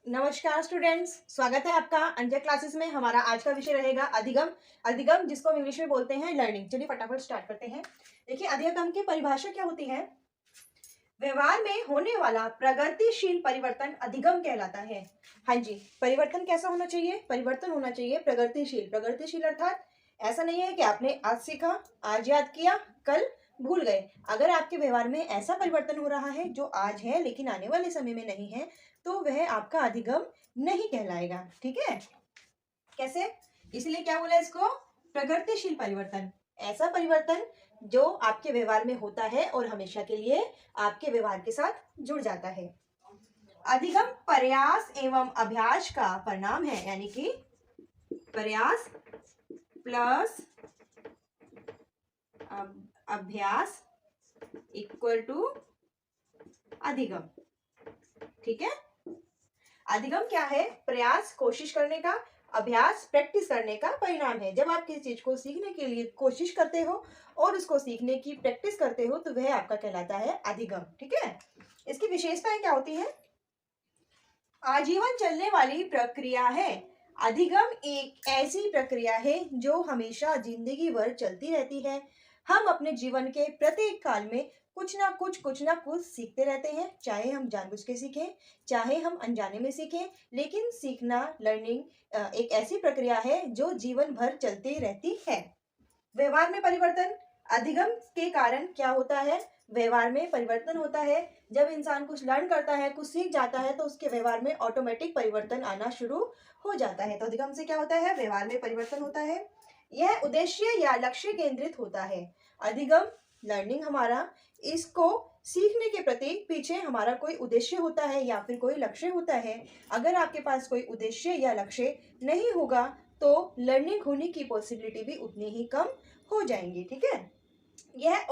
नमस्कार स्टूडेंट्स, स्वागत है आपका अंजय क्लासेस में। हमारा आज का विषय रहेगा अधिगम। अधिगम जिसको हम इंग्लिश में बोलते हैं लर्निंग। चलिए फटाफट स्टार्ट करते हैं। देखिए, अधिगम की परिभाषा क्या होती है। व्यवहार में होने वाला प्रगतिशील परिवर्तन अधिगम कहलाता है। हाँ जी, परिवर्तन कैसा होना चाहिए? परिवर्तन होना चाहिए प्रगतिशील। प्रगतिशील अर्थात ऐसा नहीं है कि आपने आज सीखा, आज याद किया, कल भूल गए। अगर आपके व्यवहार में ऐसा परिवर्तन हो रहा है जो आज है लेकिन आने वाले समय में नहीं है, तो वह आपका अधिगम नहीं कहलाएगा। ठीक है, कैसे? इसलिए क्या बोला इसको? प्रगतिशील परिवर्तन। ऐसा परिवर्तन जो आपके व्यवहार में होता है और हमेशा के लिए आपके व्यवहार के साथ जुड़ जाता है। अधिगम प्रयास एवं अभ्यास का परिणाम है, यानी कि प्रयास प्लस अभ्यास इक्वल टू अधिगम। ठीक है, अधिगम क्या है? प्रयास, कोशिश करने का, अभ्यास, प्रैक्टिस करने का परिणाम है। जब आप किसी चीज को सीखने के लिए कोशिश करते हो और उसको सीखने की प्रैक्टिस करते हो तो वह आपका कहलाता है अधिगम। ठीक है, इसकी विशेषताएं क्या होती हैं? आजीवन चलने वाली प्रक्रिया है। अधिगम एक ऐसी प्रक्रिया है जो हमेशा जिंदगी भर चलती रहती है। हम अपने जीवन के प्रत्येक काल में कुछ ना कुछ सीखते रहते हैं, चाहे हम जानबूझ के सीखें, चाहे हम अनजाने में सीखें। लेकिन सीखना, लर्निंग एक ऐसी प्रक्रिया है जो जीवन भर चलती रहती है। व्यवहार में परिवर्तन। अधिगम के कारण क्या होता है? व्यवहार में परिवर्तन होता है। जब इंसान कुछ लर्न करता है, कुछ सीख जाता है, तो उसके व्यवहार में ऑटोमेटिक परिवर्तन आना शुरू हो जाता है। तो अधिगम से क्या होता है? व्यवहार में परिवर्तन होता है। यह उद्देश्य या लक्ष्य केंद्रित होता है। अधिगम, लर्निंग हमारा, इसको सीखने के प्रति पीछे हमारा कोई उद्देश्य होता है या फिर कोई लक्ष्य होता है। अगर आपके पास कोई उद्देश्य या लक्ष्य नहीं होगा तो लर्निंग होने की पॉसिबिलिटी भी उतनी ही कम हो जाएंगी। ठीक है, यह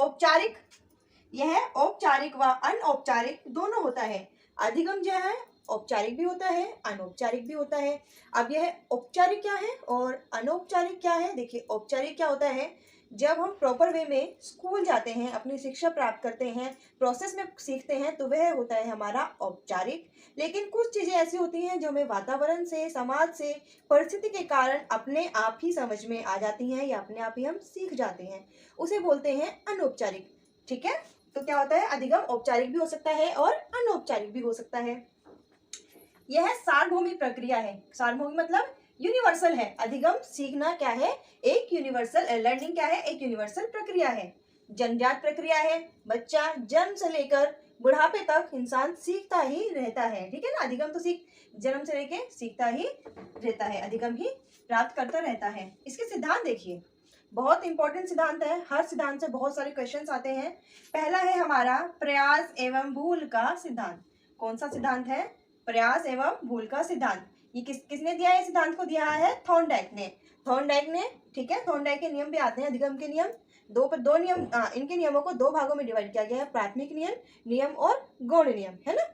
औपचारिक व अनौपचारिक दोनों होता है। अधिगम जो है औपचारिक भी होता है, अनौपचारिक भी होता है। अब यह औपचारिक क्या है और अनौपचारिक क्या है? देखिए, औपचारिक क्या होता है? जब हम प्रॉपर वे में स्कूल जाते हैं, अपनी शिक्षा प्राप्त करते हैं, प्रोसेस में सीखते हैं, तो वह होता है हमारा औपचारिक। लेकिन कुछ चीजें ऐसी होती हैं जो हमें वातावरण से, समाज से, परिस्थिति के कारण अपने आप ही समझ में आ जाती हैं या अपने आप ही हम सीख जाते हैं, उसे बोलते हैं अनौपचारिक। ठीक है, तो क्या होता है? अधिगम औपचारिक भी हो सकता है और अनौपचारिक भी हो सकता है। यह सार्वभौमिक प्रक्रिया है। सार्वभौमिक मतलब यूनिवर्सल है। अधिगम सीखना क्या है? एक यूनिवर्सल, लर्निंग क्या है? एक यूनिवर्सल प्रक्रिया है, जन्मजात प्रक्रिया है। बच्चा जन्म से लेकर बुढ़ापे तक इंसान सीखता ही रहता है। ठीक है ना, अधिगम तो जन्म से लेकर सीखता ही रहता है, अधिगम ही प्राप्त करता रहता है। इसके सिद्धांत देखिए, बहुत इंपॉर्टेंट सिद्धांत है। हर सिद्धांत से बहुत सारे क्वेश्चंस आते हैं। पहला है हमारा प्रयास एवं भूल का सिद्धांत। कौन सा सिद्धांत है? प्रयास एवं भूल का सिद्धांत। ये किसने दिया है? सिद्धांत को दिया है थॉर्नडाइक ने। थॉर्नडाइक ने, ठीक है, थॉर्नडाइक के नियम भी आते हैं, अधिगम के नियम। दो नियम, इनके नियमों को दो भागों में डिवाइड किया गया है, प्राथमिक नियम नियम और गौण नियम, है ना।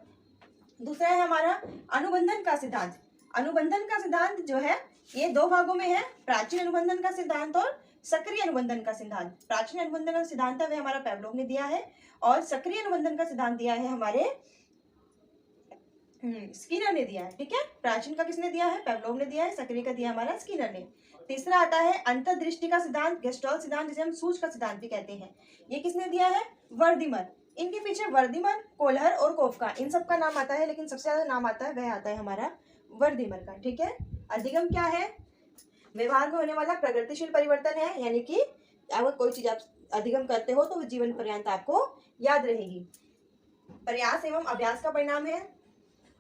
दूसरा है हमारा अनुबंधन का सिद्धांत। अनुबंधन का सिद्धांत जो है ये दो भागों में है, प्राचीन अनुबंधन का सिद्धांत और सक्रिय अनुबंधन का सिद्धांत। प्राचीन अनुबंधन का सिद्धांत है वह हमारा पेवलोव ने दिया है, और सक्रिय अनुबंधन का सिद्धांत दिया है हमारे स्किनर ने दिया है। ठीक है, प्राचीन का किसने दिया है? पेवलोव ने दिया है। सक्रिय का दिया हमारा स्किनर ने। तीसरा आता है अंतर्दृष्टि का सिद्धांत, गेस्टॉल्ट सिद्धांत, जिसे हम सूझ का सिद्धांत भी कहते हैं। ये किसने दिया है? वर्दीमर। इनके पीछे वर्दीमर, कोलहर और कोफका, इन सब का नाम आता है, लेकिन सबसे ज्यादा नाम आता है वह आता है हमारा वर्दीमर का। ठीक है, अधिगम क्या है? व्यवहार में होने वाला प्रगतिशील परिवर्तन है, यानी कि अगर कोई चीज आप अधिगम करते हो तो वो जीवन पर्यंत आपको याद रहेगी। प्रयास एवं अभ्यास का परिणाम है।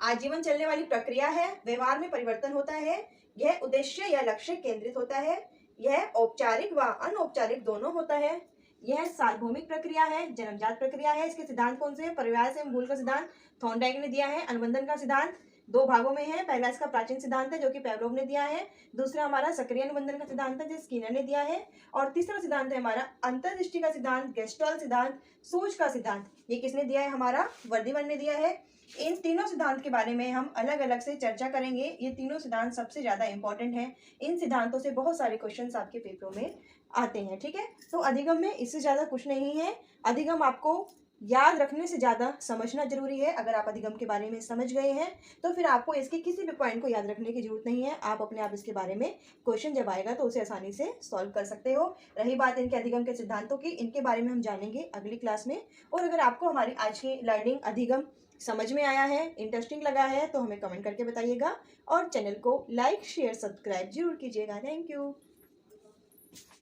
आजीवन चलने वाली प्रक्रिया है। व्यवहार में परिवर्तन होता है। यह उद्देश्य या लक्ष्य केंद्रित होता है। यह औपचारिक व अनौपचारिक दोनों होता है। यह सार्वभौमिक प्रक्रिया है, जन्मजात प्रक्रिया है। इसके सिद्धांत कौन से हैं? प्रयास एवं भूल का सिद्धांत थॉर्नडाइक ने दिया है। अनुबंधन का सिद्धांत दो भागों में है। पहला इसका प्राचीन सिद्धांत है जो कि पेवलोव ने दिया है। दूसरा हमारा सक्रिय अनुबंधन का सिद्धांत है जो स्किनर ने दिया है। और तीसरा सिद्धांत है हमारा अंतर्दृष्टि का सिद्धांत, गेस्टॉल्ट सिद्धांत, सूझ का सिद्धांत। ये किसने दिया है? हमारा वर्दीमर ने दिया है। इन तीनों सिद्धांत के बारे में हम अलग अलग से चर्चा करेंगे। ये तीनों सिद्धांत सबसे ज्यादा इंपॉर्टेंट हैं। इन सिद्धांतों से बहुत सारे क्वेश्चंस आपके पेपरों में आते हैं। ठीक है, तो अधिगम में इससे ज्यादा कुछ नहीं है। अधिगम आपको याद रखने से ज़्यादा समझना जरूरी है। अगर आप अधिगम के बारे में समझ गए हैं तो फिर आपको इसके किसी भी पॉइंट को याद रखने की जरूरत नहीं है। आप अपने आप इसके बारे में क्वेश्चन जब आएगा तो उसे आसानी से सॉल्व कर सकते हो। रही बात इनके अधिगम के सिद्धांतों की, इनके बारे में हम जानेंगे अगली क्लास में। और अगर आपको हमारी आज की लर्निंग अधिगम समझ में आया है, इंटरेस्टिंग लगा है, तो हमें कमेंट करके बताइएगा और चैनल को लाइक शेयर सब्सक्राइब जरूर कीजिएगा। Thank you.